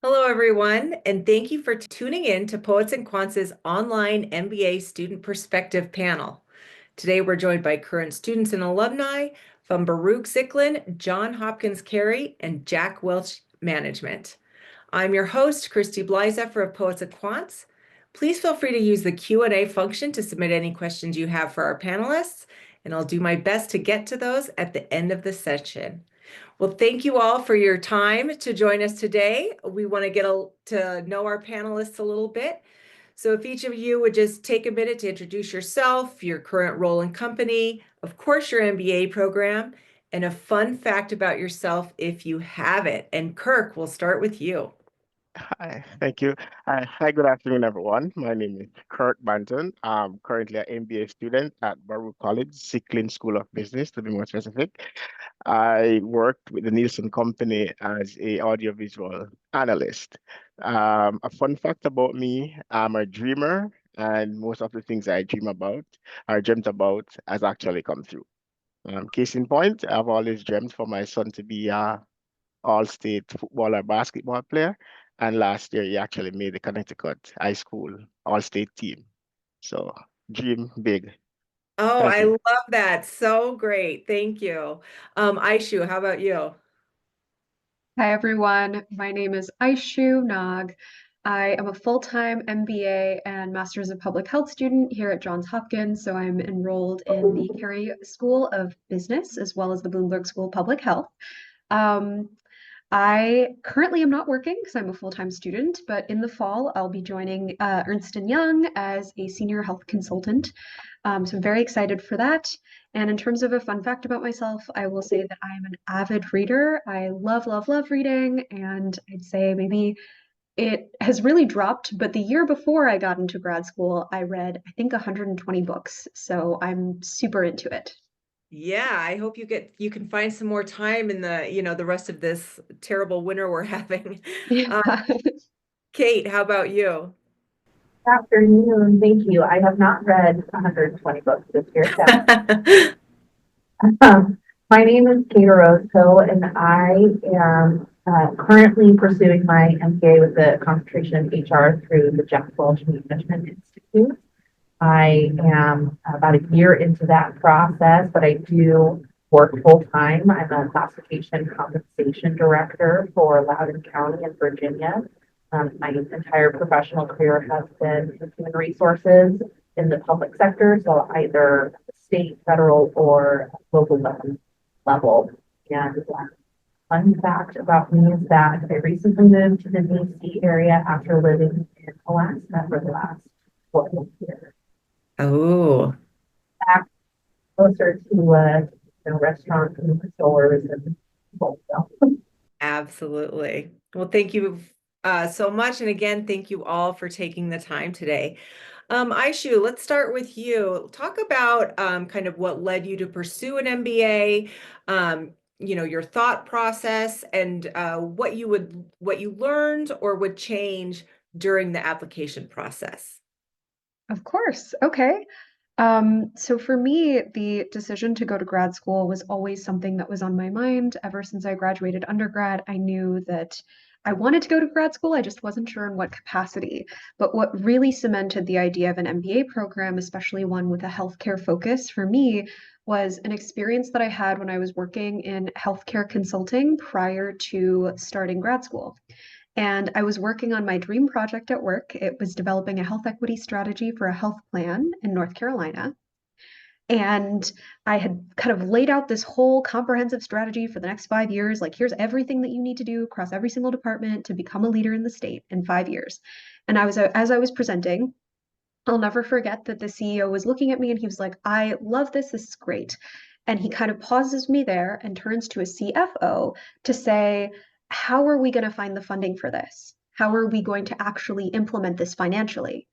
Hello, everyone, and thank you for tuning in to Poets and Quants' online MBA Student Perspective panel. Today, we're joined by current students and alumni from Baruch Zicklin, John Hopkins Carey, and Jack Welch Management. I'm your host, Christy Blyzeffer of Poets and Quants. Please feel free to use the Q&A function to submit any questions you have for our panelists, and I'll do my best to get to those at the end of the session. Well, thank you all for your time to join us today. We want to get to know our panelists a little bit. So if each of you would just take a minute to introduce yourself, your current role and company, of course, your MBA program, and a fun fact about yourself if you have it. And Kirk, we'll start with you. Hi, thank you. Hi, good afternoon, everyone. My name is Kurt Banton. I'm currently an MBA student at Baruch College, Zicklin School of Business, to be more specific. I worked with the Nielsen Company as a audiovisual analyst. A fun fact about me, I'm a dreamer, and most of the things I dream about or dreamt about has actually come true. Case in point, I've always dreamt for my son to be a all-state football or basketball player. And last year, he actually made the Connecticut high school all-state team. So dream big. Oh, Thank I you. love that. So great. Thank you. Aishu, how about you? Hi everyone, my name is Aishu Nag. I am a full-time MBA and Masters of Public Health student here at Johns Hopkins, so I'm enrolled in the Carey School of Business as well as the Bloomberg School of Public Health. Um, I currently am not working because I'm a full-time student, but in the fall I'll be joining Ernst & Young as a senior health consultant. So I'm very excited for that. And in terms of a fun fact about myself, I will say that I am an avid reader. I love, love, love reading, and I'd say maybe it has really dropped, but the year before I got into grad school, I read, I think, 120 books. So I'm super into it. Yeah, I hope you can find some more time in the rest of this terrible winter we're having. Yeah. Um, Kate, how about you? Afternoon. Thank you. I have not read 120 books this year, sadly. My name is Kate Orozco, and I am currently pursuing my MBA with a concentration in HR through the Jack Welch Management Institute. I am about a year into that process, but I do work full time. I'm a classification compensation director for Loudoun County in Virginia. My entire professional career has been in human resources in the public sector, so either state, federal, or local level. And fun fact about me is that I recently moved to the DC area after living in Alaska for the last 12 years. Oh, Back closer to restaurants and stores and people. So. absolutely. Well, thank you so much. And again, thank you all for taking the time today. Aishu, let's start with you. Talk about kind of what led you to pursue an MBA, your thought process and what you learned or would change during the application process. Of course. Okay. So for me, the decision to go to grad school was always something that was on my mind. Ever since I graduated undergrad, I knew that I wanted to go to grad school. I just wasn't sure in what capacity. But what really cemented the idea of an MBA program, especially one with a healthcare focus for me, was an experience that I had when I was working in healthcare consulting prior to starting grad school. And I was working on my dream project at work. It was developing a health equity strategy for a health plan in North Carolina. And I had kind of laid out this whole comprehensive strategy for the next 5 years. Like, here's everything that you need to do across every single department to become a leader in the state in 5 years. And as I was presenting, I'll never forget that the CEO was looking at me and he was like, I love this. This is great. And he kind of pauses me there and turns to a CFO to say, how are we going to find the funding for this? How are we going to actually implement this financially?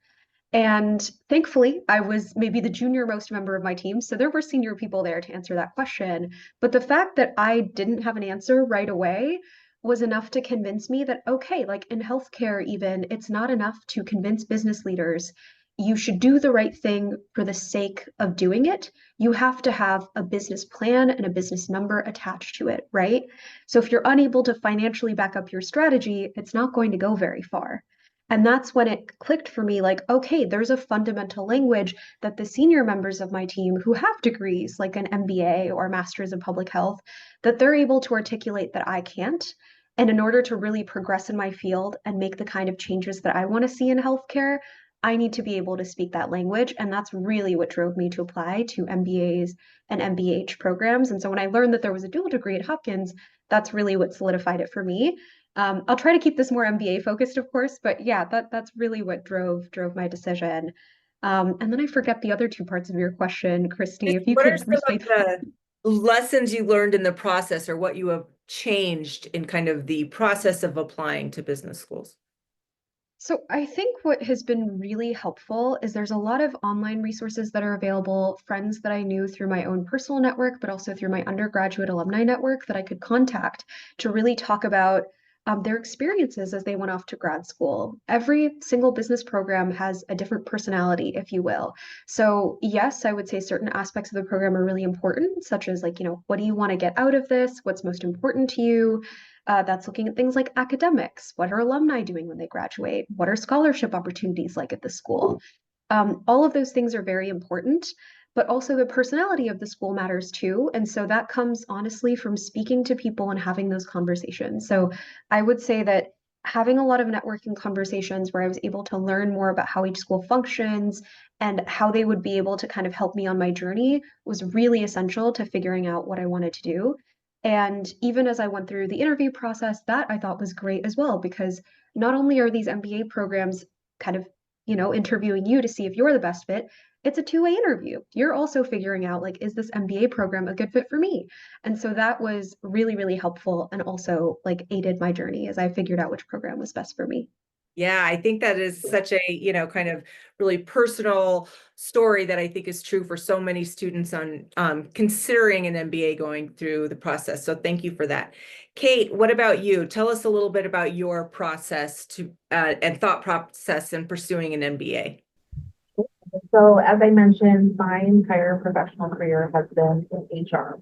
And thankfully, I was maybe the junior most member of my team. So there were senior people there to answer that question. But the fact that I didn't have an answer right away was enough to convince me that, okay, like in healthcare, even, it's not enough to convince business leaders. you should do the right thing for the sake of doing it. You have to have a business plan and a business number attached to it, right? So if you're unable to financially back up your strategy, it's not going to go very far. And that's when it clicked for me like, okay, there's a fundamental language that the senior members of my team who have degrees like an MBA or Masters of Public Health, that they're able to articulate that I can't. And in order to really progress in my field and make the kind of changes that I want to see in healthcare, I need to be able to speak that language. And that's really what drove me to apply to MBAs and MBH programs. And so when I learned that there was a dual degree at Hopkins, that's really what solidified it for me. I'll try to keep this more MBA focused, of course, but yeah, that's really what drove my decision. And then I forget the other two parts of your question, Christy, if you What are could some of restate. the lessons you learned in the process, or what you have changed in kind of the process of applying to business schools? So I think what has been really helpful is there's a lot of online resources that are available, friends that I knew through my own personal network, but also through my undergraduate alumni network that I could contact to really talk about their experiences as they went off to grad school. Every single business program has a different personality, if you will. So yes, I would say certain aspects of the program are really important, such as like, what do you want to get out of this? What's most important to you? That's looking at things like academics. What are alumni doing when they graduate? What are scholarship opportunities like at the school? All of those things are very important, but also the personality of the school matters too. And so that comes honestly from speaking to people and having those conversations. So I would say that having a lot of networking conversations where I was able to learn more about how each school functions and how they would be able to kind of help me on my journey was really essential to figuring out what I wanted to do. And even as I went through the interview process, that I thought was great as well, because not only are these MBA programs kind of, interviewing you to see if you're the best fit, it's a two-way interview. You're also figuring out, like, is this MBA program a good fit for me? And so that was really, really helpful and also like aided my journey as I figured out which program was best for me. Yeah, I think that is such a, kind of really personal story that I think is true for so many students on considering an MBA going through the process. So thank you for that. Kate, what about you? Tell us a little bit about your process to and thought process in pursuing an MBA. So as I mentioned, my entire professional career has been in HR.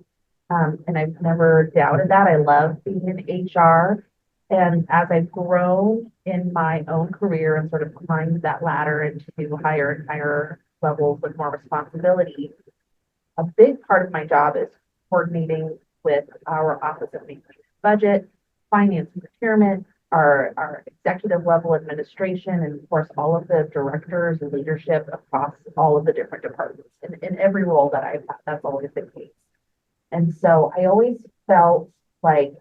And I've never doubted that. I love being in HR. And as I've grown in my own career and sort of climbed that ladder into higher and higher levels with more responsibility, a big part of my job is coordinating with our Office of Management Budget, Finance and Procurement, our executive level administration, and of course, all of the directors and leadership across all of the different departments. In every role that I've had, that's always the case. And so I always felt like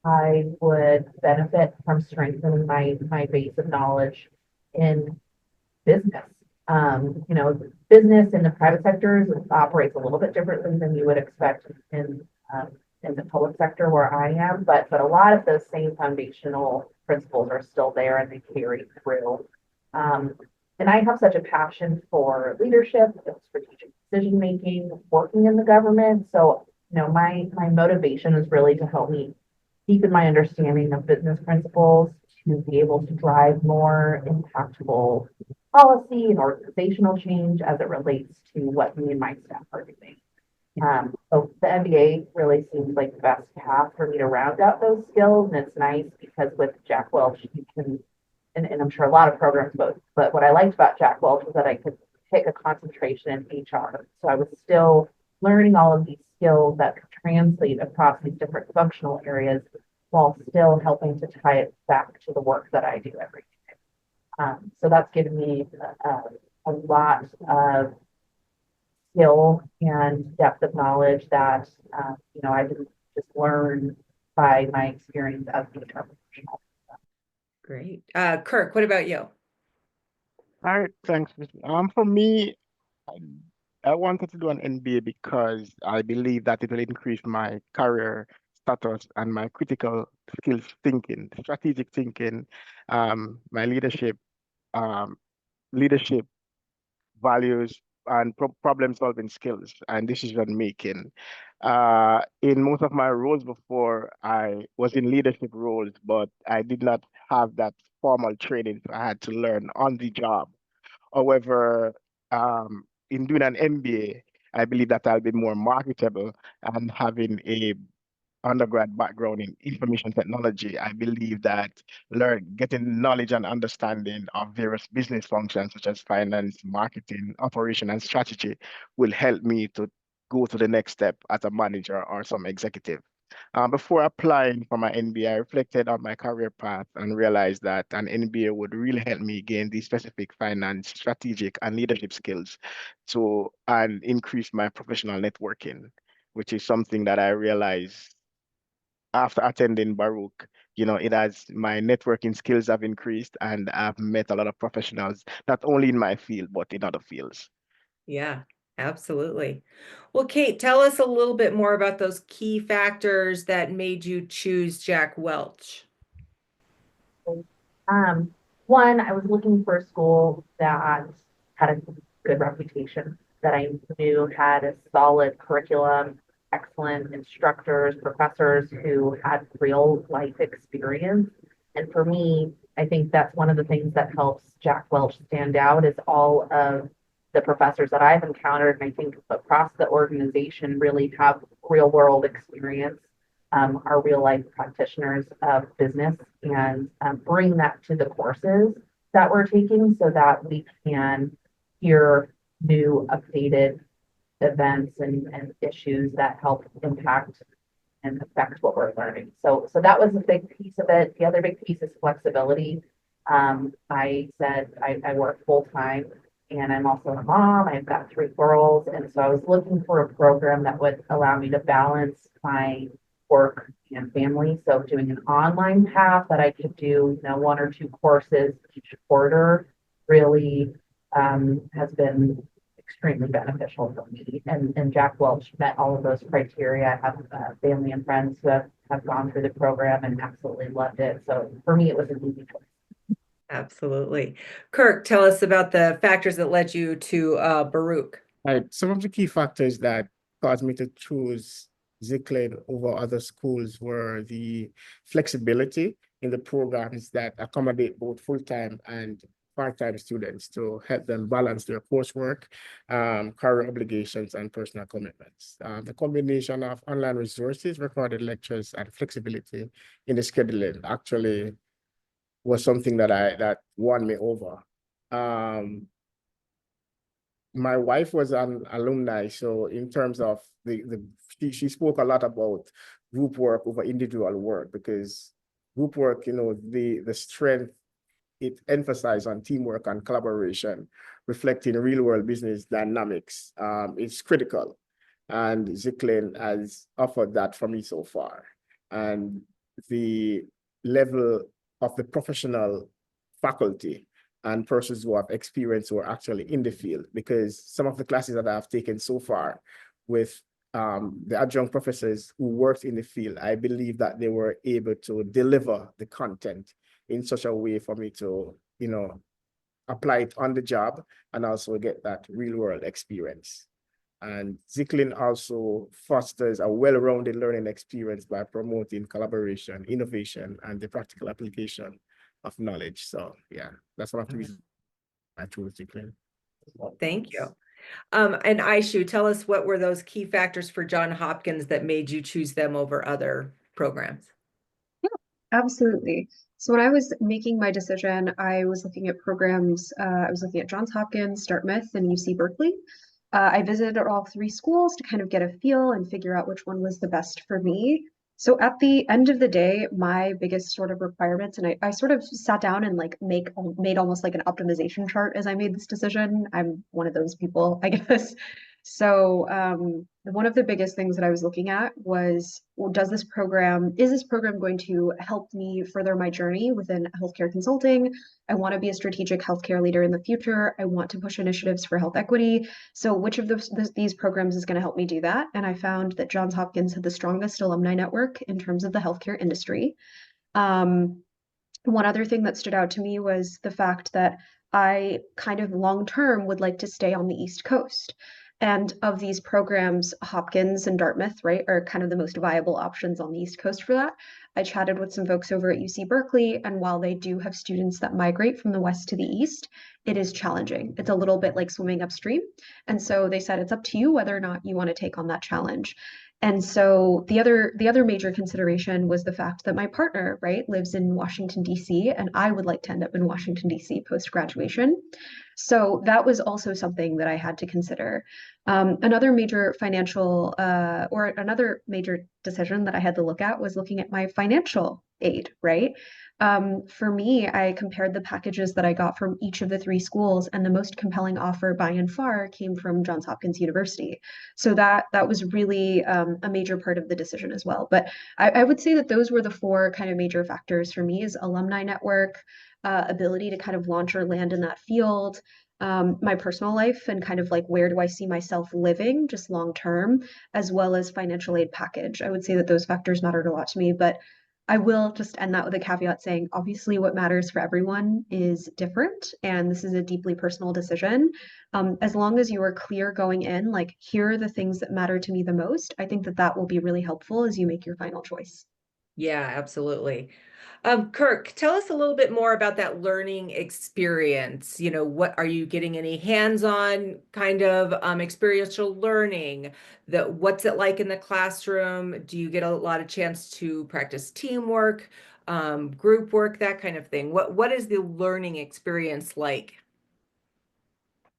I would benefit from strengthening my base of knowledge in business. Business in the private sector operates a little bit differently than you would expect in the public sector where I am, but a lot of those same foundational principles are still there and they carry through. And I have such a passion for leadership, strategic decision making, working in the government. So, my motivation is really to help me deepen my understanding of business principles to be able to drive more impactful policy and organizational change as it relates to what me and my staff are doing. So the MBA really seems like the best path for me to round out those skills. And it's nice because with Jack Welch, you can, and I'm sure a lot of programs, but what I liked about Jack Welch was that I could pick a concentration in HR. So I was still learning all of these skills that could translate across these different functional areas while still helping to tie it back to the work that I do every day. So that's given me a lot of skill and depth of knowledge that I didn't just learn by my experience as an HR professional. Great. Kirk, what about you? All right, thanks. For me, I, I wanted to do an MBA because I believe that it will increase my career status and my critical skills thinking, strategic thinking, my um, leadership values and problem solving skills and decision making. In most of my roles before, I was in leadership roles, but I did not have that formal training. So I had to learn on the job However, in doing an MBA, I believe that I'll be more marketable, and having a undergrad background in information technology, I believe that getting knowledge and understanding of various business functions such as finance, marketing, operation, and strategy will help me to go to the next step as a manager or some executive. Before applying for my MBA, I reflected on my career path and realized that an MBA would really help me gain these specific finance, strategic, and leadership skills and increase my professional networking, which is something that I realized after attending Baruch. My networking skills have increased, and I've met a lot of professionals, not only in my field, but in other fields. Yeah, absolutely. Well, Kate, tell us a little bit more about those key factors that made you choose Jack Welch. One, I was looking for a school that had a good reputation, that I knew had a solid curriculum, excellent instructors, professors who had real life experience. And for me, I think that's one of the things that helps Jack Welch stand out is all of the professors that I've encountered, and I think across the organization really have real world experience, are real life practitioners of business, and bring that to the courses that we're taking so that we can hear new updated events and issues that help impact and affect what we're learning. So that was a big piece of it. The other big piece is flexibility. I said I work full time, and I'm also a mom. I've got 3 girls. And so I was looking for a program that would allow me to balance my work and family. So doing an online path that I could do, 1 or 2 courses each quarter really has been extremely beneficial for me. And Jack Welch met all of those criteria. I have family and friends who have gone through the program and absolutely loved it. So for me, it was an easy choice. Absolutely. Kirk, tell us about the factors that led you to Baruch. Right. Some of the key factors that caused me to choose Zicklin over other schools were the flexibility in the programs that accommodate both full-time and part-time students to help them balance their coursework, career obligations, and personal commitments. The combination of online resources, recorded lectures, and flexibility in the scheduling actually was something that won me over. My wife was an alumni, so in terms of she spoke a lot about group work over individual work, because group work, the strength it emphasized on teamwork and collaboration, reflecting real world business dynamics, is critical. And Zicklin has offered that for me so far. And the level of the professional faculty and persons who have experience who are actually in the field, because some of the classes that I've taken so far with the adjunct professors who worked in the field, I believe that they were able to deliver the content in such a way for me to, apply it on the job and also get that real world experience. And Zicklin also fosters a well-rounded learning experience by promoting collaboration, innovation, and the practical application of knowledge. So yeah, that's one of the reasons I chose Zicklin. Thank you. And Aishu, tell us, what were those key factors for Johns Hopkins that made you choose them over other programs? Absolutely. So when I was making my decision, I was looking at programs. I was looking at Johns Hopkins, Dartmouth, and UC Berkeley. I visited all 3 schools to kind of get a feel and figure out which one was the best for me. So at the end of the day, my biggest sort of requirements, and I sort of sat down and like made almost like an optimization chart as I made this decision. I'm one of those people, I guess. So one of the biggest things that I was looking at was, well, is this program going to help me further my journey within healthcare consulting? I want to be a strategic healthcare leader in the future. I want to push initiatives for health equity. So which of these programs is going to help me do that? And I found that Johns Hopkins had the strongest alumni network in terms of the healthcare industry. One other thing that stood out to me was the fact that I kind of long term would like to stay on the East Coast. And of these programs, Hopkins and Dartmouth, right, are kind of the most viable options on the East Coast for that. I chatted with some folks over at UC Berkeley, and while they do have students that migrate from the West to the East, it is challenging. It's a little bit like swimming upstream. And so they said it's up to you whether or not you want to take on that challenge. And so the other major consideration was the fact that my partner, right, lives in Washington, D.C., and I would like to end up in Washington, D.C. post-graduation. So that was also something that I had to consider. Another major financial or another major decision that I had to look at was looking at my financial aid, right? For me, I compared the packages that I got from each of the three schools, and the most compelling offer by and far came from Johns Hopkins University. So that was really a major part of the decision as well. But I would say that those were the four kind of major factors for me: is alumni network, ability to kind of launch or land in that field, my personal life and kind of like where do I see myself living just long term, as well as financial aid package. I would say that those factors mattered a lot to me, but I will just end that with a caveat saying, obviously, what matters for everyone is different, and this is a deeply personal decision. As long as you are clear going in, like, here are the things that matter to me the most, I think that that will be really helpful as you make your final choice. Yeah, absolutely. Kirk, tell us a little bit more about that learning experience. You know, what are you getting any hands-on kind of experiential learning? What's it like in the classroom? Do you get a lot of chance to practice teamwork, group work, that kind of thing? What is the learning experience like?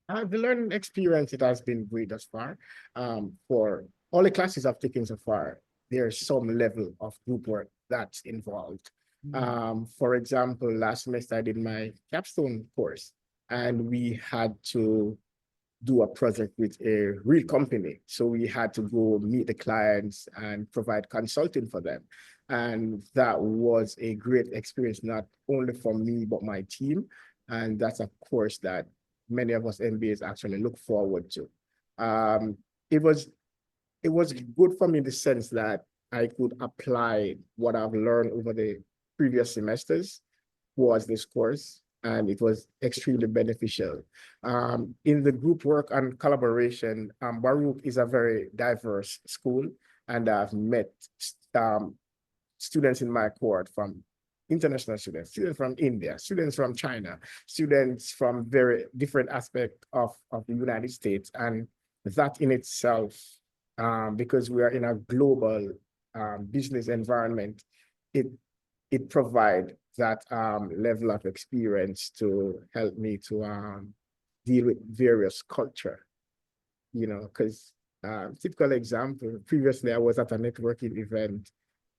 The learning experience, it has been great thus far. For all the classes I've taken so far, there's some level of group work that's involved. For example, last semester I did my capstone course, and we had to do a project with a real company. So we had to go meet the clients and provide consulting for them. And that was a great experience, not only for me, but my team. And that's a course that many of us MBAs actually look forward to. Um, it was good for me in the sense that I could apply what I've learned over the previous semesters towards this course, and it was extremely beneficial. In the group work and collaboration, Baruch is a very diverse school, and I've met students in my cohort from international students, students from India, students from China, students from very different aspects of the United States. And that in itself, because we are in a global business environment, it provides that level of experience to help me to deal with various culture, you know, because typical example, previously I was at a networking event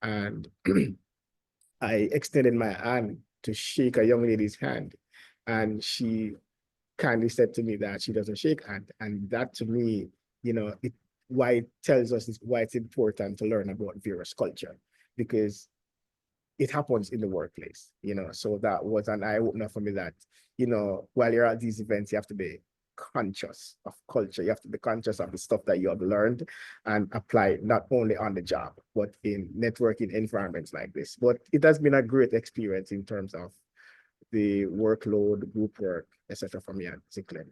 and I extended my hand to shake a young lady's hand, and she kindly said to me that she doesn't shake hand. And that to me, you know, why it tells us is why it's important to learn about various culture, because it happens in the workplace, you know. So that was an eye-opener for me that, you know, while you're at these events, you have to be conscious of culture. You have to be conscious of the stuff that you have learned and apply it not only on the job, but in networking environments like this. But it has been a great experience in terms of the workload, group work, etc. for me at Zicklin.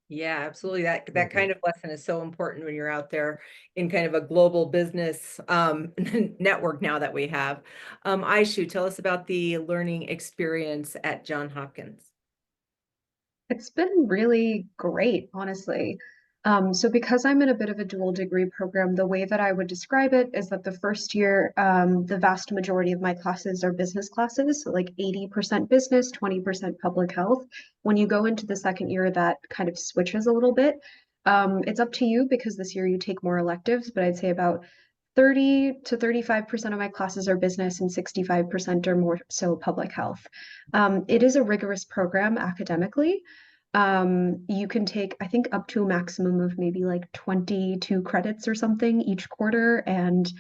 Yeah, absolutely. That kind of lesson is so important when you're out there in kind of a global business network now that we have. Aishu, tell us about the learning experience at Johns Hopkins. It's been really great, honestly. So because I'm in a bit of a dual degree program, the way that I would describe it is that the first year, the vast majority of my classes are business classes, so like 80% business, 20% public health. When you go into the second year, that kind of switches a little bit. It's up to you because this year you take more electives, but I'd say about 30 to 35% of my classes are business and 65% are more so public health. It is a rigorous program academically. You can take, I think, up to a maximum of maybe like 22 credits or something each quarter. And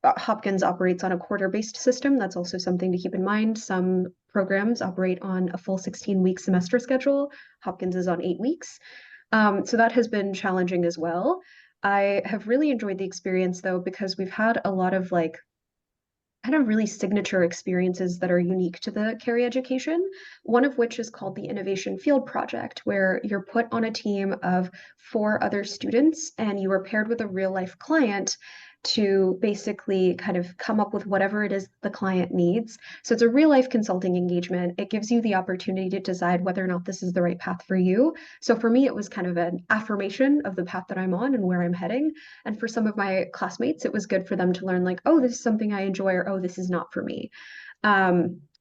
Hopkins operates on a quarter-based system. That's also something to keep in mind. Some programs operate on a full 16-week semester schedule. Hopkins is on 8 weeks. So that has been challenging as well. I have really enjoyed the experience though, because we've had a lot of like kind of really signature experiences that are unique to the Carey education, one of which is called the Innovation Field Project, where you're put on a team of 4 other students and you are paired with a real life client to basically kind of come up with whatever it is the client needs. So it's a real life consulting engagement. It gives you the opportunity to decide whether or not this is the right path for you. So for me, it was kind of an affirmation of the path that I'm on and where I'm heading. And for some of my classmates, it was good for them to learn like, oh, this is something I enjoy, or oh, this is not for me.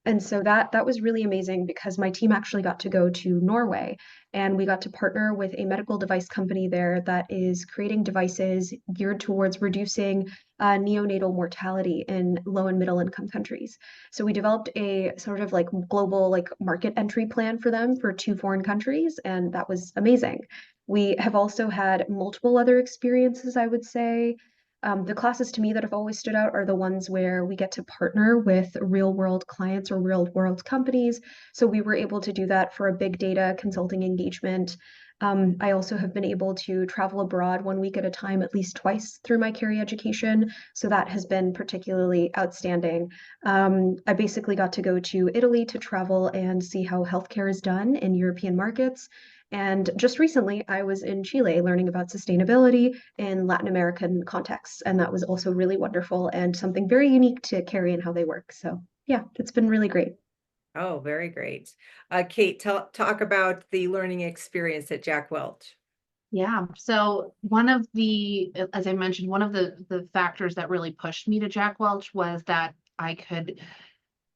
And so that was really amazing because my team actually got to go to Norway and we got to partner with a medical device company there that is creating devices geared towards reducing neonatal mortality in low and middle income countries. So we developed a sort of like global like market entry plan for them for 2 foreign countries, and that was amazing. We have also had multiple other experiences, I would say. The classes to me that have always stood out are the ones where we get to partner with real world clients or real world companies. So we were able to do that for a big data consulting engagement. I also have been able to travel abroad 1 week at a time, at least twice through my Carey education. So that has been particularly outstanding. I basically got to go to Italy to travel and see how healthcare is done in European markets. And just recently, I was in Chile learning about sustainability in Latin American contexts. And that was also really wonderful and something very unique to Carey and how they work. So yeah, it's been really great. Oh, very great. Kate, talk about the learning experience at Jack Welch. Yeah. So one of the, as I mentioned, one of the factors that really pushed me to Jack Welch was that I could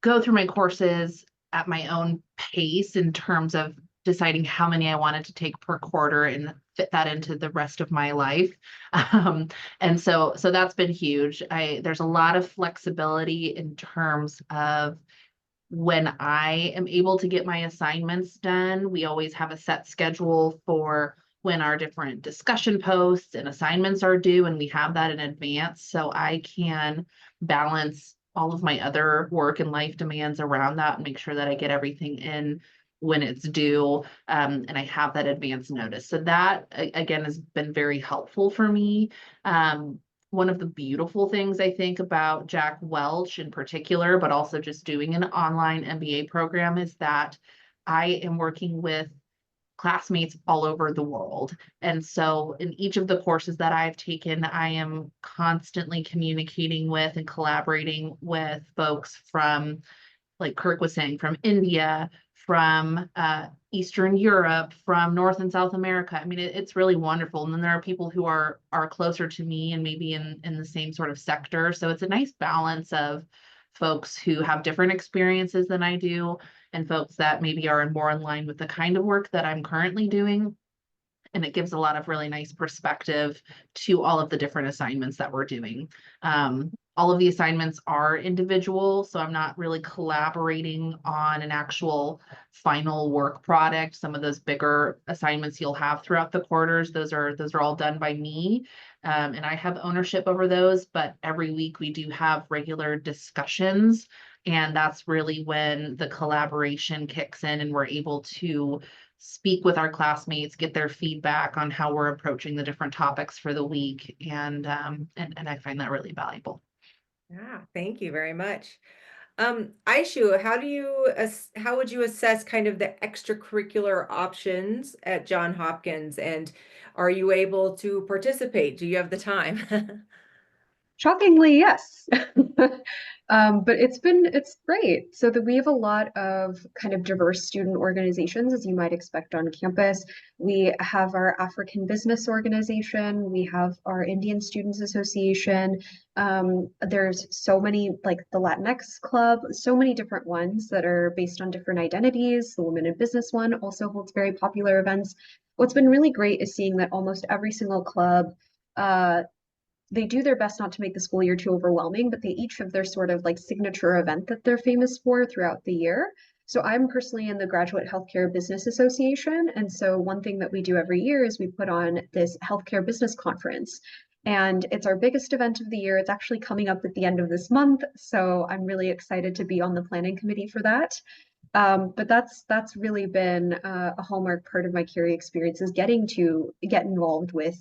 go through my courses at my own pace in terms of deciding how many I wanted to take per quarter and fit that into the rest of my life. And so that's been huge. There's a lot of flexibility in terms of when I am able to get my assignments done. We always have a set schedule for when our different discussion posts and assignments are due, and we have that in advance. So I can balance all of my other work and life demands around that and make sure that I get everything in when it's due, and I have that advance notice. So that, again, has been very helpful for me. One of the beautiful things I think about Jack Welch in particular, but also just doing an online MBA program, is that I am working with classmates all over the world. And so in each of the courses that I've taken, I am constantly communicating with and collaborating with folks from, like Kirk was saying, from India, from Eastern Europe, from North and South America. I mean, it's really wonderful. And then there are people who are closer to me and maybe in the same sort of sector. So it's a nice balance of folks who have different experiences than I do, and folks that maybe are more in line with the kind of work that I'm currently doing. And it gives a lot of really nice perspective to all of the different assignments that we're doing. All of the assignments are individual, so I'm not really collaborating on an actual final work product. Some of those bigger assignments you'll have throughout the quarters, those are all done by me, and I have ownership over those. But every week we do have regular discussions, and that's really when the collaboration kicks in, and we're able to speak with our classmates, get their feedback on how we're approaching the different topics for the week, and I find that really valuable. Yeah, thank you very much. Aishu, how would you assess kind of the extracurricular options at Johns Hopkins, and are you able to participate? Do you have the time? Shockingly, yes. But it's great. So that we have a lot of kind of diverse student organizations, as you might expect on campus. We have our African Business Organization, we have our Indian Students Association. There's so many, like the Latinx Club, so many different ones that are based on different identities. The Women in Business one also holds very popular events. What's been really great is seeing that almost every single club, they do their best not to make the school year too overwhelming, but they each have their sort of like signature event that they're famous for throughout the year. So I'm personally in the Graduate Healthcare Business Association. And so one thing that we do every year is we put on this healthcare business conference. And it's our biggest event of the year. It's actually coming up at the end of this month. So I'm really excited to be on the planning committee for that. But that's really been a hallmark part of my career experience is getting to get involved with,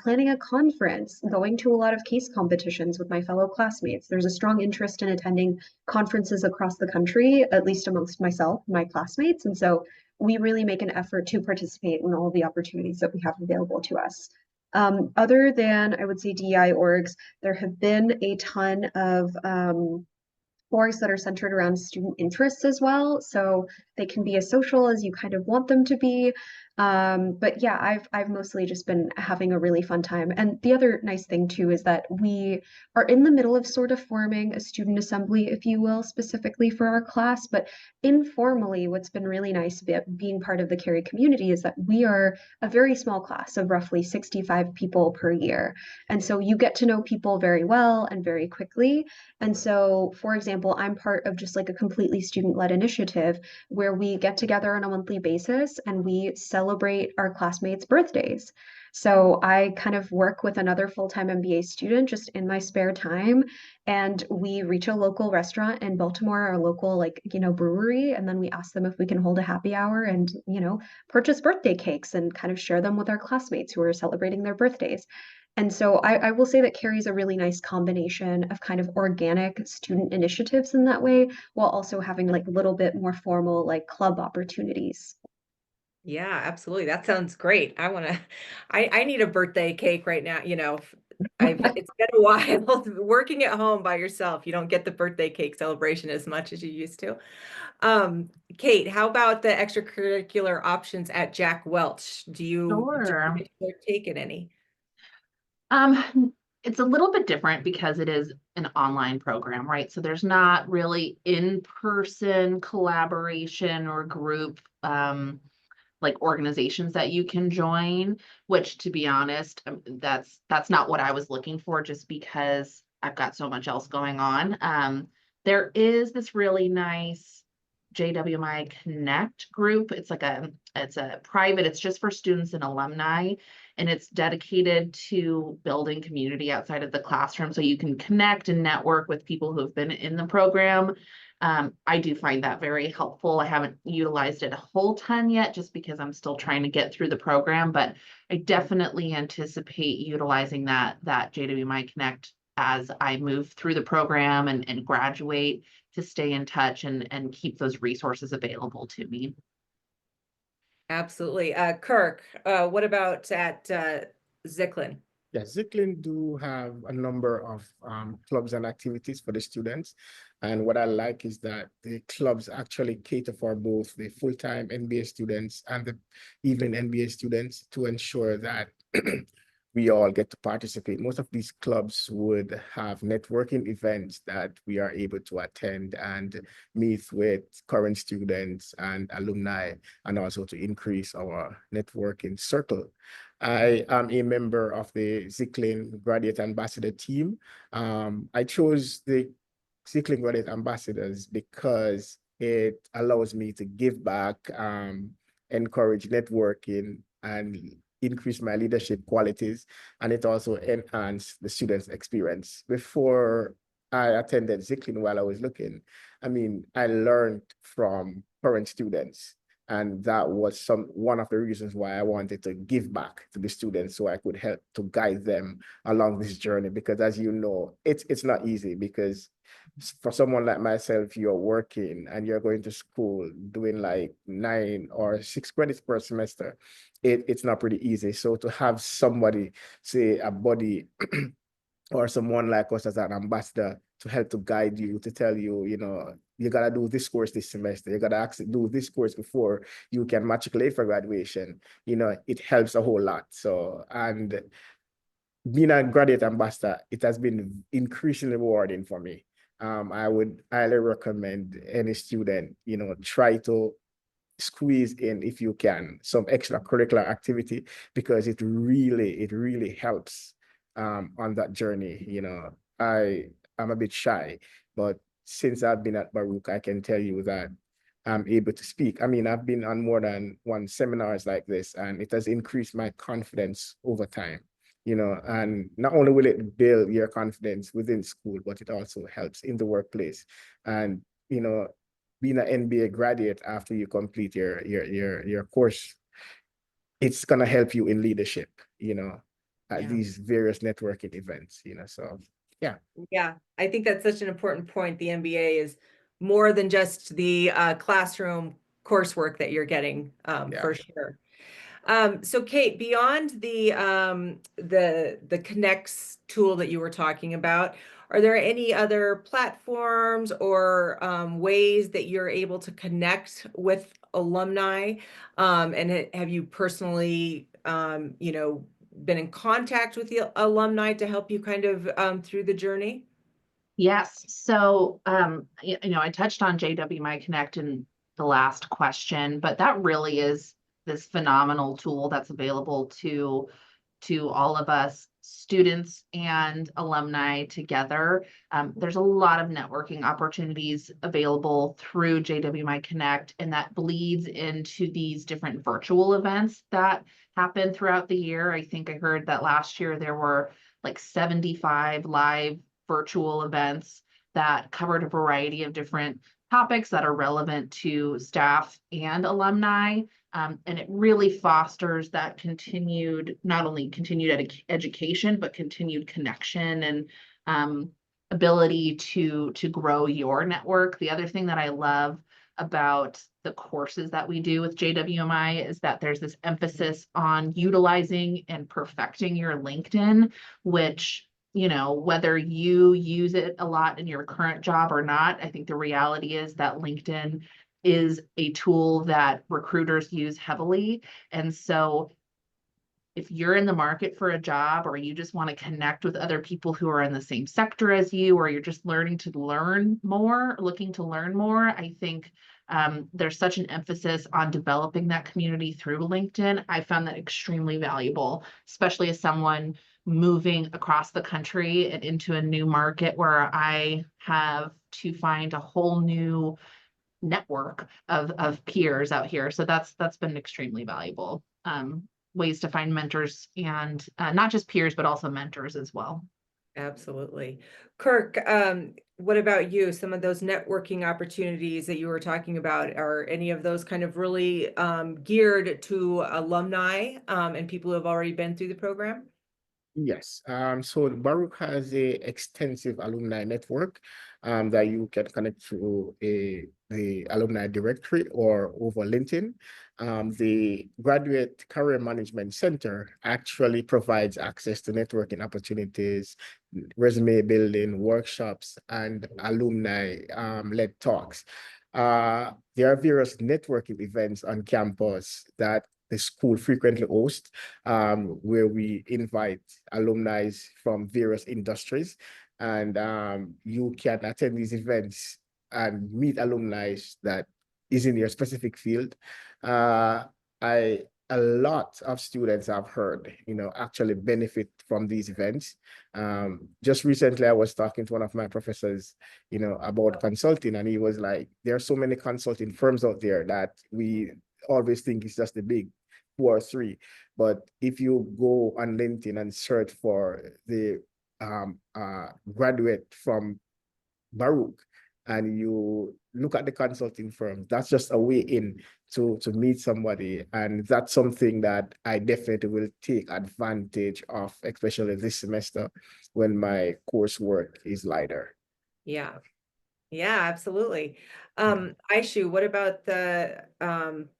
planning a conference, going to a lot of case competitions with my fellow classmates. There's a strong interest in attending conferences across the country, at least amongst myself and my classmates. And so we really make an effort to participate in all the opportunities that we have available to us. Other than, I would say, DEI orgs, there have been a ton of orgs that are centered around student interests as well. So they can be as social as you kind of want them to be. But yeah, I've mostly just been having a really fun time. And the other nice thing too is that we are in the middle of sort of forming a student assembly, if you will, specifically for our class. But informally, what's been really nice being part of the Carey community is that we are a very small class of roughly 65 people per year. And so you get to know people very well and very quickly. And so, for example, I'm part of just like a completely student-led initiative where we get together on a monthly basis and we celebrate our classmates' birthdays. So I kind of work with another full-time MBA student just in my spare time, and we reach a local restaurant in Baltimore, our local brewery, and then we ask them if we can hold a happy hour and purchase birthday cakes and kind of share them with our classmates who are celebrating their birthdays. And so I will say that Carey's a really nice combination of kind of organic student initiatives in that way, while also having like a little bit more formal like club opportunities. Yeah, absolutely. That sounds great. I need a birthday cake right now. It's been a while working at home by yourself. You don't get the birthday cake celebration as much as you used to. Kate, how about the extracurricular options at Jack Welch? Do you Sure. take in any? It's a little bit different because it is an online program, right? So there's not really in-person collaboration or group like organizations that you can join, which to be honest, that's not what I was looking for just because I've got so much else going on. There is this really nice JWMI Connect group. It's a private, it's just for students and alumni, and it's dedicated to building community outside of the classroom so you can connect and network with people who have been in the program. I do find that very helpful. I haven't utilized it a whole ton yet just because I'm still trying to get through the program, but I definitely anticipate utilizing that JWMI Connect as I move through the program and graduate to stay in touch and keep those resources available to me. Absolutely. Kirk, what about at Zicklin? Yeah, Zicklin do have a number of clubs and activities for the students. And what I like is that the clubs actually cater for both the full-time MBA students and the evening MBA students to ensure that we all get to participate. Most of these clubs would have networking events that we are able to attend and meet with current students and alumni, and also to increase our networking circle. I am a member of the Zicklin Graduate Ambassador team. I chose the Zicklin Graduate Ambassadors because it allows me to give back, encourage networking, and increase my leadership qualities, and it also enhanced the students' experience. Before I attended Zicklin, while I was looking, I learned from current students. And that was one of the reasons why I wanted to give back to the students so I could help to guide them along this journey. Because as you know, it's not easy, because for someone like myself, you're working and you're going to school doing like 9 or 6 credits per semester. It's not pretty easy. So to have somebody, say a buddy or someone like us as an ambassador to help to guide you, to tell you, you gotta do this course this semester, you gotta actually do this course before you can matriculate for graduation, it helps a whole lot. So, and being a graduate ambassador, it has been increasingly rewarding for me. I would highly recommend any student, try to squeeze in, if you can, some extracurricular activity, because it really helps on that journey. I'm a bit shy, but since I've been at Baruch, I can tell you that I'm able to speak. I've been on more than one seminars like this, and it has increased my confidence over time. And not only will it build your confidence within school, but it also helps in the workplace. And, being an MBA graduate after you complete your course, it's gonna help you in leadership, at Yeah. these various networking events, so yeah. Yeah, I think that's such an important point. The MBA is more than just the classroom coursework that you're getting, for sure. So Kate, beyond the Connects tool that you were talking about, are there any other platforms or ways that you're able to connect with alumni? And have you personally, been in contact with the alumni to help you kind of through the journey? Yes. So, I touched on JW Connect in the last question, but that really is this phenomenal tool that's available to all of us, students and alumni together. There's a lot of networking opportunities available through JW Connect, and that bleeds into these different virtual events that happen throughout the year. I think I heard that last year there were like 75 live virtual events that covered a variety of different topics that are relevant to staff and alumni. And it really fosters that not only continued education, but continued connection and ability to grow your network. The other thing that I love about the courses that we do with JWMI is that there's this emphasis on utilizing and perfecting your LinkedIn, which, whether you use it a lot in your current job or not, I think the reality is that LinkedIn is a tool that recruiters use heavily. And so if you're in the market for a job, or you just want to connect with other people who are in the same sector as you, or you're just looking to learn more, I think there's such an emphasis on developing that community through LinkedIn. I found that extremely valuable, especially as someone moving across the country and into a new market where I have to find a whole new network of peers out here. So that's been extremely valuable. Ways to find mentors, and not just peers, but also mentors as well. Absolutely. Kirk, what about you? Some of those networking opportunities that you were talking about, are any of those kind of really geared to alumni and people who have already been through the program? Yes. So Baruch has a extensive alumni network that you can connect through the alumni directory or over LinkedIn. The Graduate Career Management Center actually provides access to networking opportunities, resume building, workshops, and alumni led talks. There are various networking events on campus that the school frequently hosts, where we invite alumni from various industries, and you can attend these events and meet alumni that is in your specific field. A lot of students I've heard, actually benefit from these events. Just recently, I was talking to one of my professors, about consulting, and he was like, there are so many consulting firms out there that we always think it's just the big 2 or 3. But if you go on LinkedIn and search for the graduate from Baruch, and you look at the consulting firm, that's just a way in to meet somebody. And that's something that I definitely will take advantage of, especially this semester when my coursework is lighter. Yeah. Yeah, absolutely. Aishu, what about the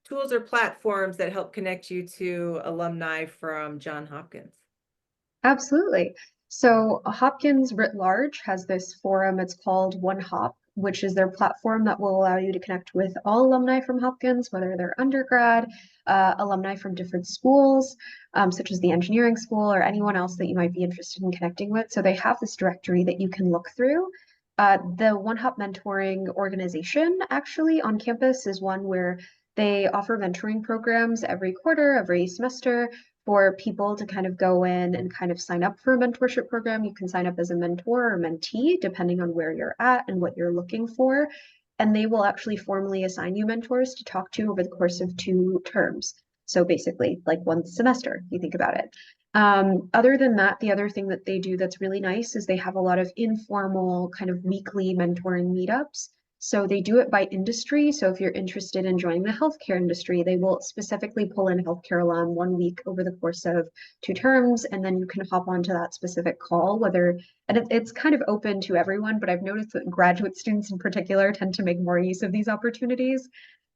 tools or platforms that help connect you to alumni from Johns Hopkins? Absolutely. So Hopkins writ large has this forum. It's called One Hop, which is their platform that will allow you to connect with all alumni from Hopkins, whether they're undergrad, alumni from different schools, such as the engineering school, or anyone else that you might be interested in connecting with. So they have this directory that you can look through. The One Hop mentoring organization actually on campus is one where they offer mentoring programs every quarter, every semester, for people to kind of go in and kind of sign up for a mentorship program. You can sign up as a mentor or mentee, depending on where you're at and what you're looking for. And they will actually formally assign you mentors to talk to over the course of 2 terms. So basically, like 1 semester, if you think about it. Other than that, the other thing that they do that's really nice is they have a lot of informal kind of weekly mentoring meetups. So they do it by industry. So if you're interested in joining the healthcare industry, they will specifically pull in healthcare alum 1 week over the course of 2 terms, and then you can hop onto that specific call, whether, and it's kind of open to everyone, but I've noticed that graduate students in particular tend to make more use of these opportunities.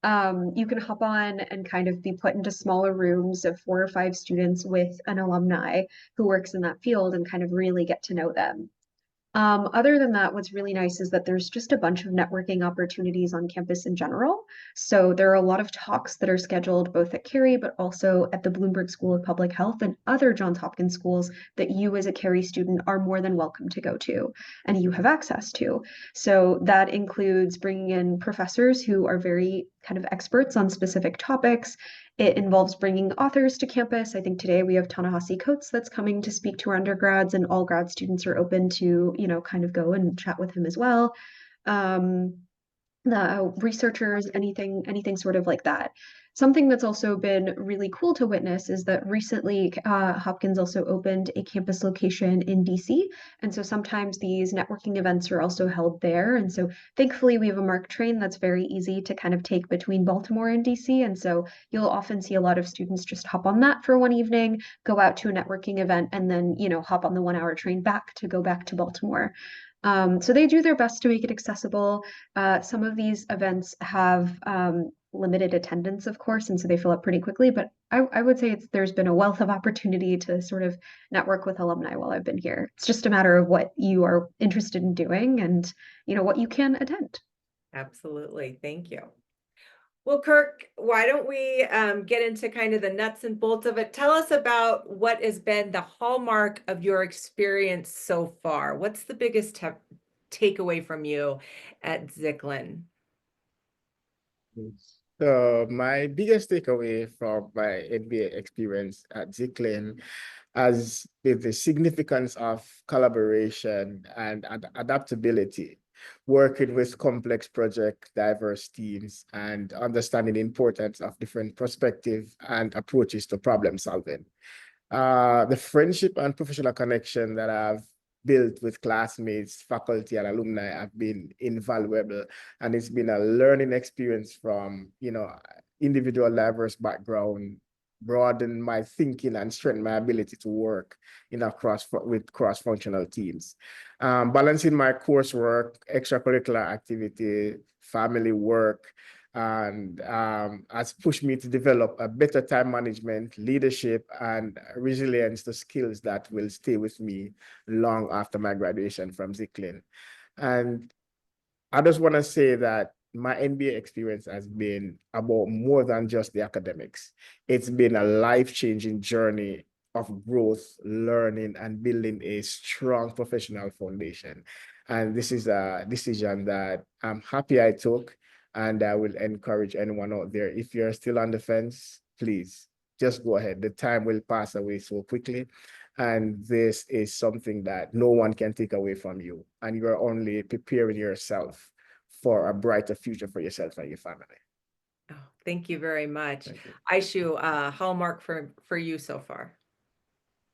You can hop on and kind of be put into smaller rooms of 4 or 5 students with an alumni who works in that field and kind of really get to know them. Other than that, what's really nice is that there's just a bunch of networking opportunities on campus in general. So there are a lot of talks that are scheduled both at Carey, but also at the Bloomberg School of Public Health and other Johns Hopkins schools that you as a Carey student are more than welcome to go to and you have access to. So that includes bringing in professors who are very kind of experts on specific topics. It involves bringing authors to campus. I think today we have Ta-Nehisi Coates that's coming to speak to our undergrads, and all grad students are open to, kind of go and chat with him as well. The researchers, anything sort of like that. Something that's also been really cool to witness is that recently Hopkins also opened a campus location in DC. And so sometimes these networking events are also held there. And so thankfully we have a MARC train that's very easy to kind of take between Baltimore and DC. And so you'll often see a lot of students just hop on that for one evening, go out to a networking event, and then, hop on the 1 hour train back to go back to Baltimore. So they do their best to make it accessible. Some of these events have limited attendance, of course, and so they fill up pretty quickly. But I would say there's been a wealth of opportunity to sort of network with alumni while I've been here. It's just a matter of what you are interested in doing and, what you can attend. Absolutely. Thank you. Well, Kirk, why don't we get into kind of the nuts and bolts of it? Tell us about what has been the hallmark of your experience so far. What's the biggest takeaway from you at Zicklin? So my biggest takeaway from my MBA experience at Zicklin has been the significance of collaboration and adaptability, working with complex projects, diverse teams, and understanding the importance of different perspectives and approaches to problem solving. The friendship and professional connection that I've built with classmates, faculty, and alumni have been invaluable. And it's been a learning experience from, individual diverse background, broaden my thinking and strengthen my ability to work with cross-functional teams. Balancing my coursework, extracurricular activity, family work, and has pushed me to develop a better time management, leadership, and resilience, the skills that will stay with me long after my graduation from Zicklin. And I just want to say that my MBA experience has been about more than just the academics. It's been a life-changing journey of growth, learning, and building a strong professional foundation. And this is a decision that I'm happy I took, and I will encourage anyone out there, if you're still on the fence, please just go ahead. The time will pass away so quickly. And this is something that no one can take away from you. And you're only preparing yourself for a brighter future for yourself and your family. Oh, thank you very much. Thank you. Aishu, hallmark for you so far.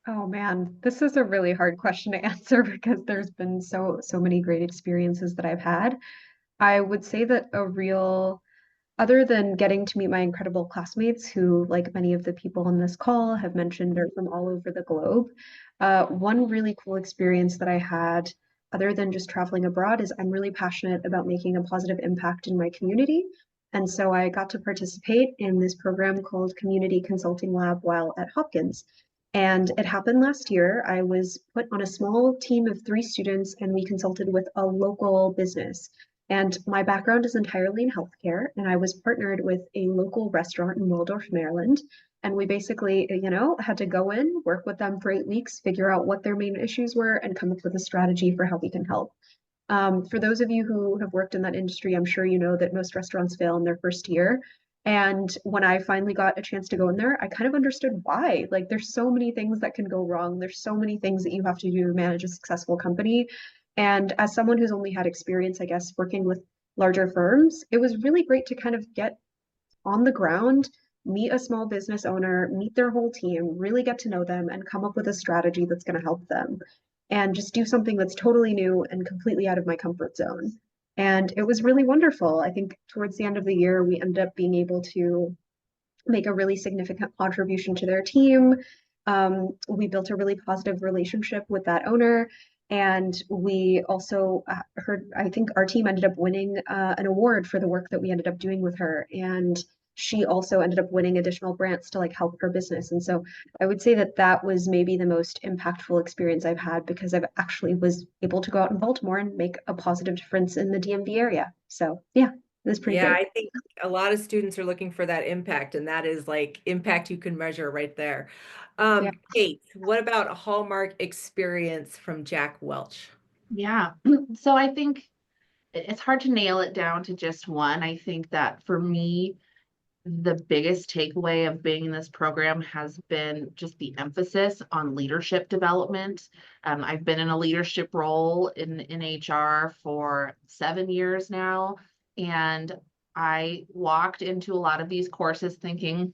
Oh man, this is a really hard question to answer because there's been so many great experiences that I've had. I would say that other than getting to meet my incredible classmates who, like many of the people on this call have mentioned, are from all over the globe, one really cool experience that I had, other than just traveling abroad, is I'm really passionate about making a positive impact in my community. And so I got to participate in this program called Community Consulting Lab while at Hopkins. And it happened last year. I was put on a small team of 3 students, and we consulted with a local business. And my background is entirely in healthcare, and I was partnered with a local restaurant in Waldorf, Maryland. And we basically, had to go in, work with them for 8 weeks, figure out what their main issues were, and come up with a strategy for how we can help. For those of you who have worked in that industry, I'm sure you know that most restaurants fail in their first year. And when I finally got a chance to go in there, I kind of understood why. Like, there's so many things that can go wrong. There's so many things that you have to do to manage a successful company. And as someone who's only had experience, I guess, working with larger firms, it was really great to kind of get on the ground, meet a small business owner, meet their whole team, really get to know them, and come up with a strategy that's going to help them. And just do something that's totally new and completely out of my comfort zone. And it was really wonderful. I think towards the end of the year, we ended up being able to make a really significant contribution to their team. We built a really positive relationship with that owner. And we also I think our team ended up winning an award for the work that we ended up doing with her. And she also ended up winning additional grants to like help her business. And so I would say that that was maybe the most impactful experience I've had, because I've actually was able to go out in Baltimore and make a positive difference in the DMV area. So yeah, it was pretty Yeah, great. I think a lot of students are looking for that impact, and that is like impact you can measure right there. Yeah. Kate, what about a hallmark experience from Jack Welch? Yeah. So I think it's hard to nail it down to just one. I think that for me, the biggest takeaway of being in this program has been just the emphasis on leadership development. I've been in a leadership role in HR for 7 years now, and I walked into a lot of these courses thinking,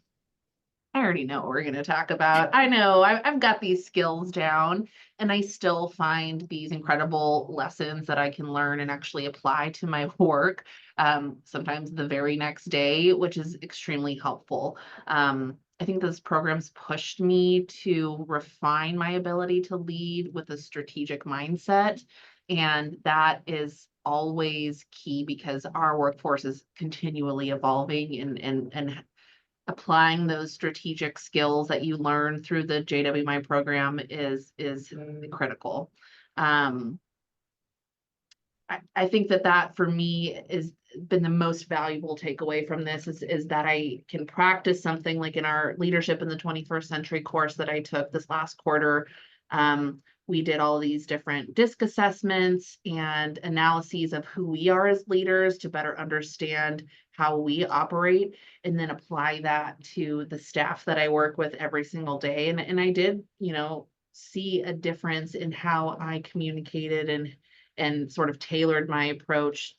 I already know what we're going to talk about. I know I've got these skills down, and I still find these incredible lessons that I can learn and actually apply to my work. Sometimes the very next day, which is extremely helpful. I think this program's pushed me to refine my ability to lead with a strategic mindset. And that is always key because our workforce is continually evolving and applying those strategic skills that you learn through the JWMI program is critical. I think that for me is been the most valuable takeaway from this is that I can practice something like in our leadership in the 21st century course that I took this last quarter. We did all these different DISC assessments and analyses of who we are as leaders to better understand how we operate, and then apply that to the staff that I work with every single day. And I did, see a difference in how I communicated and sort of tailored my approach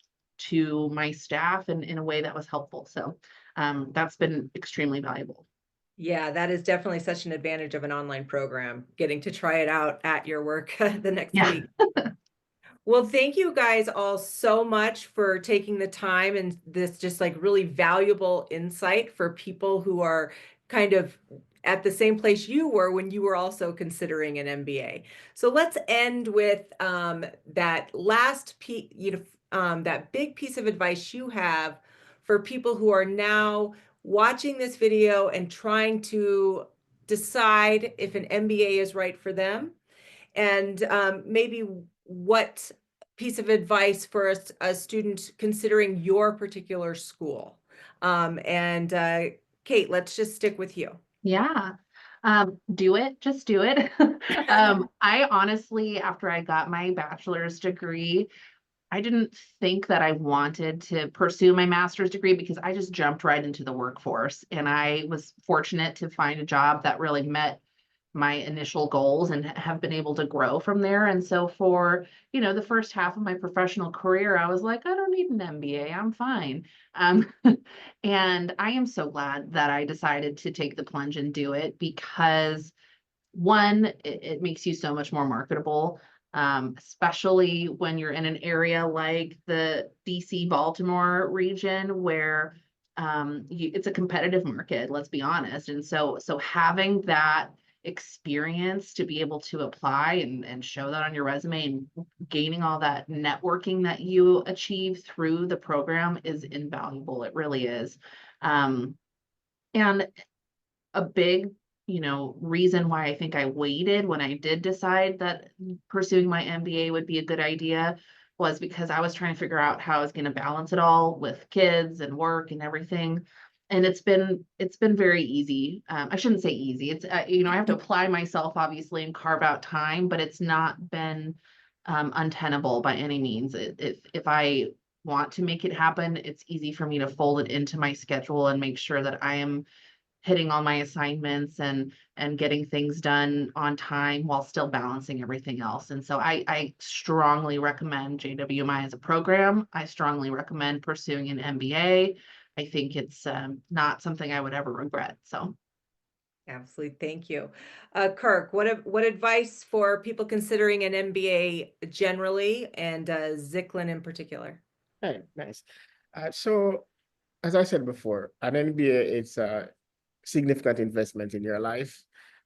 to my staff in a way that was helpful. So that's been extremely valuable. Yeah, that is definitely such an advantage of an online program, getting to try it out at your work the next week. Well, thank you guys all so much for taking the time and this just like really valuable insight for people who are kind of at the same place you were when you were also considering an MBA. So let's end with that last piece, that big piece of advice you have for people who are now watching this video and trying to decide if an MBA is right for them, and maybe what piece of advice for a student considering your particular school. Kate, let's just stick with you. Yeah. Do it, just do it. I honestly, after I got my bachelor's degree, I didn't think that I wanted to pursue my master's degree because I just jumped right into the workforce. And I was fortunate to find a job that really met my initial goals and have been able to grow from there. And so for, the first half of my professional career, I was like, I don't need an MBA, I'm fine. And I am so glad that I decided to take the plunge and do it because one, it makes you so much more marketable, especially when you're in an area like the DC Baltimore region where it's a competitive market, let's be honest. And so having that experience to be able to apply and show that on your resume and gaining all that networking that you achieve through the program is invaluable. It really is. And a big reason why I think I waited when I did decide that pursuing my MBA would be a good idea was because I was trying to figure out how I was going to balance it all with kids and work and everything. And it's been very easy. I shouldn't say easy. It's I have to apply myself obviously and carve out time, but it's not been untenable by any means. If I want to make it happen, it's easy for me to fold it into my schedule and make sure that I am hitting all my assignments and getting things done on time while still balancing everything else. And so I strongly recommend JWMI as a program. I strongly recommend pursuing an MBA. I think it's not something I would ever regret. So. Absolutely. Thank you. Kirk, what advice for people considering an MBA generally and Zicklin in particular? Right, nice. So as I said before, an MBA is a significant investment in your life.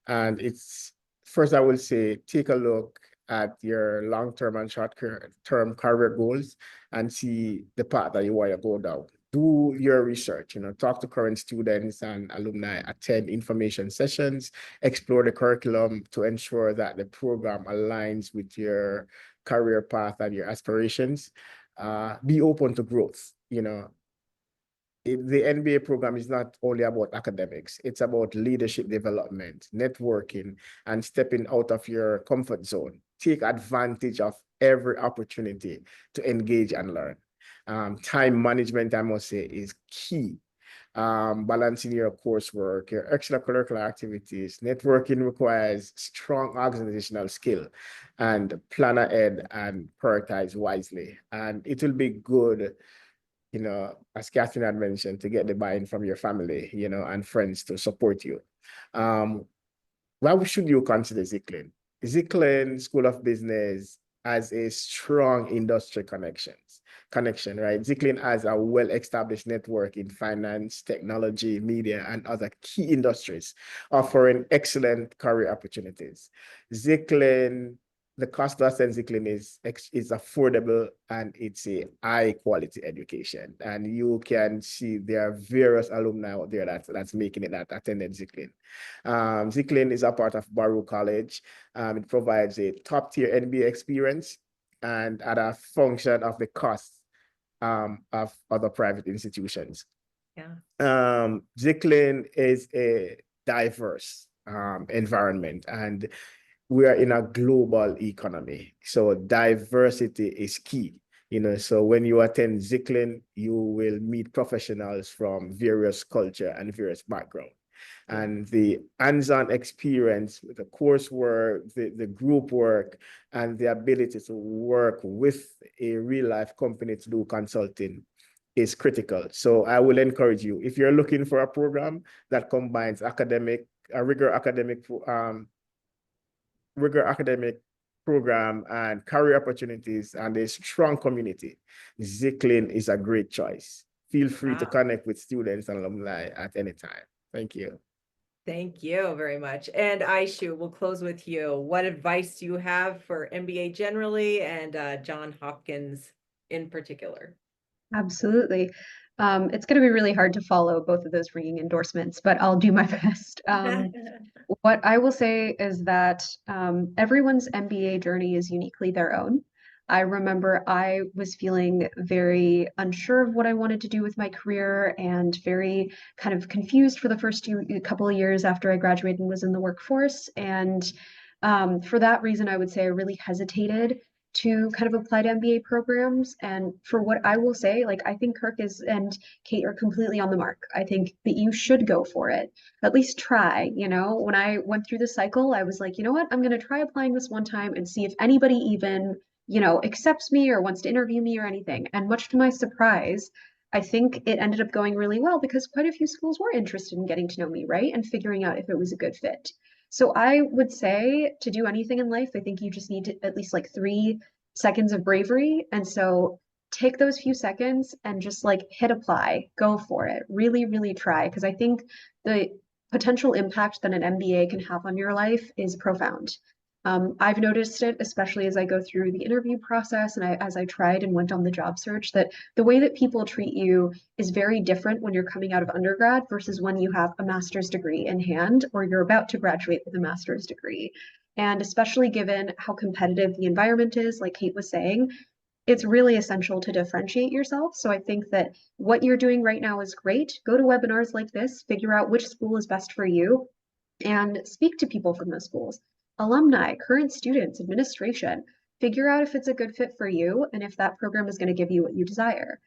And it's first, I will say, take a look at your long-term and short-term career goals and see the path that you want to go down. Do your research, talk to current students and alumni, attend information sessions, explore the curriculum to ensure that the program aligns with your career path and your aspirations. Be open to growth, the MBA program is not only about academics, it's about leadership development, networking, and stepping out of your comfort zone. Take advantage of every opportunity to engage and learn. Time management, I must say, is key. Balancing your coursework, your extracurricular activities. Networking requires strong organizational skill, and plan ahead and prioritize wisely. And it will be good, as Catherine had mentioned, to get the buy-in from your family, and friends to support you. Why should you consider Zicklin? Zicklin School of Business has a strong industry connection, right? Zicklin has a well-established network in finance, technology, media, and other key industries, offering excellent career opportunities. The cost of Zicklin is affordable, and it's a high quality education. And you can see there are various alumni out there that's making it, that attended Zicklin. Zicklin is a part of Baruch College. It provides a top tier MBA experience and at a function of the cost of other private institutions. Yeah. Zicklin is a diverse environment, and we are in a global economy. So diversity is key. So when you attend Zicklin, you will meet professionals from various culture and various backgrounds. And the hands-on experience with the coursework, the group work, and the ability to work with a real-life company to do consulting is critical. So I will encourage you, if you're looking for a program that combines rigor academic program and career opportunities and a strong community, Zicklin is a great choice. Feel free to connect with students and alumni at any time. Thank you. Thank you very much. And Aishu, we'll close with you. What advice do you have for MBA generally and John Hopkins in particular? Absolutely. It's going to be really hard to follow both of those ringing endorsements, but I'll do my best. What I will say is that everyone's MBA journey is uniquely their own. I remember I was feeling very unsure of what I wanted to do with my career and very kind of confused for the first couple of years after I graduated and was in the workforce. And for that reason, I would say I really hesitated to kind of apply to MBA programs. And for what I will say, like, I think Kirk and Kate are completely on the mark. I think that you should go for it. At least try. When I went through the cycle, I was like, you know what, I'm going to try applying this one time and see if anybody even, accepts me or wants to interview me or anything. And much to my surprise, I think it ended up going really well because quite a few schools were interested in getting to know me, right? And figuring out if it was a good fit. So I would say to do anything in life, I think you just need to at least like 3 seconds of bravery. And so take those few seconds and just like hit apply, go for it. Really, really try. Because I think the potential impact that an MBA can have on your life is profound. I've noticed it, especially as I go through the interview process and as I tried and went on the job search, that the way that people treat you is very different when you're coming out of undergrad versus when you have a master's degree in hand or you're about to graduate with a master's degree. And especially given how competitive the environment is, like Kate was saying, it's really essential to differentiate yourself. So I think that what you're doing right now is great. Go to webinars like this, figure out which school is best for you, and speak to people from those schools. Alumni, current students, administration, figure out if it's a good fit for you and if that program is going to give you what you desire.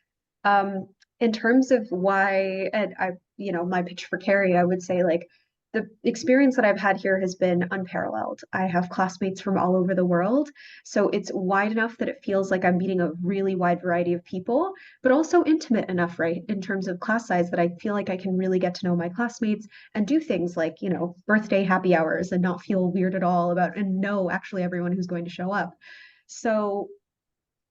In terms of why, and my pitch for Carrie, I would say like the experience that I've had here has been unparalleled. I have classmates from all over the world, so it's wide enough that it feels like I'm meeting a really wide variety of people, but also intimate enough, right, in terms of class size that I feel like I can really get to know my classmates and do things like, birthday happy hours and not feel weird at all about and know actually everyone who's going to show up. So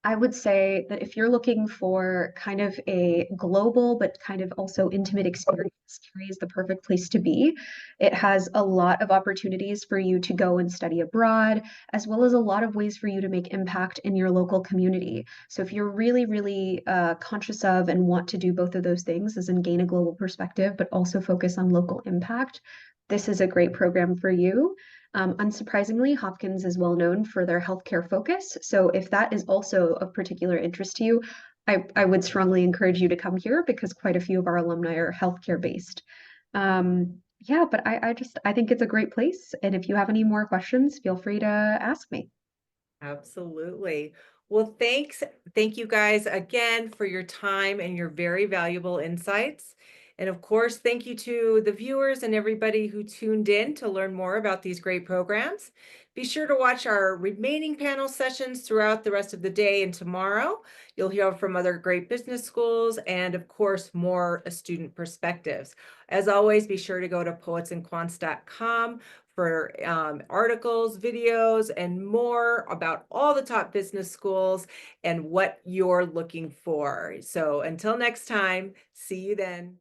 I would say that if you're looking for kind of a global but kind of also intimate experience, Cary is the perfect place to be. It has a lot of opportunities for you to go and study abroad, as well as a lot of ways for you to make impact in your local community. So if you're really, really conscious of and want to do both of those things, as in gain a global perspective, but also focus on local impact, this is a great program for you. Unsurprisingly, Hopkins is well known for their healthcare focus. So if that is also of particular interest to you, I would strongly encourage you to come here because quite a few of our alumni are healthcare based. Yeah, but I think it's a great place. And if you have any more questions, feel free to ask me. Absolutely. Well, thanks. Thank you guys again for your time and your very valuable insights. And of course, thank you to the viewers and everybody who tuned in to learn more about these great programs. Be sure to watch our remaining panel sessions throughout the rest of the day and tomorrow. You'll hear from other great business schools and, of course, more student perspectives. As always, be sure to go to poetsandquants.com for articles, videos, and more about all the top business schools and what you're looking for. So until next time, see you then.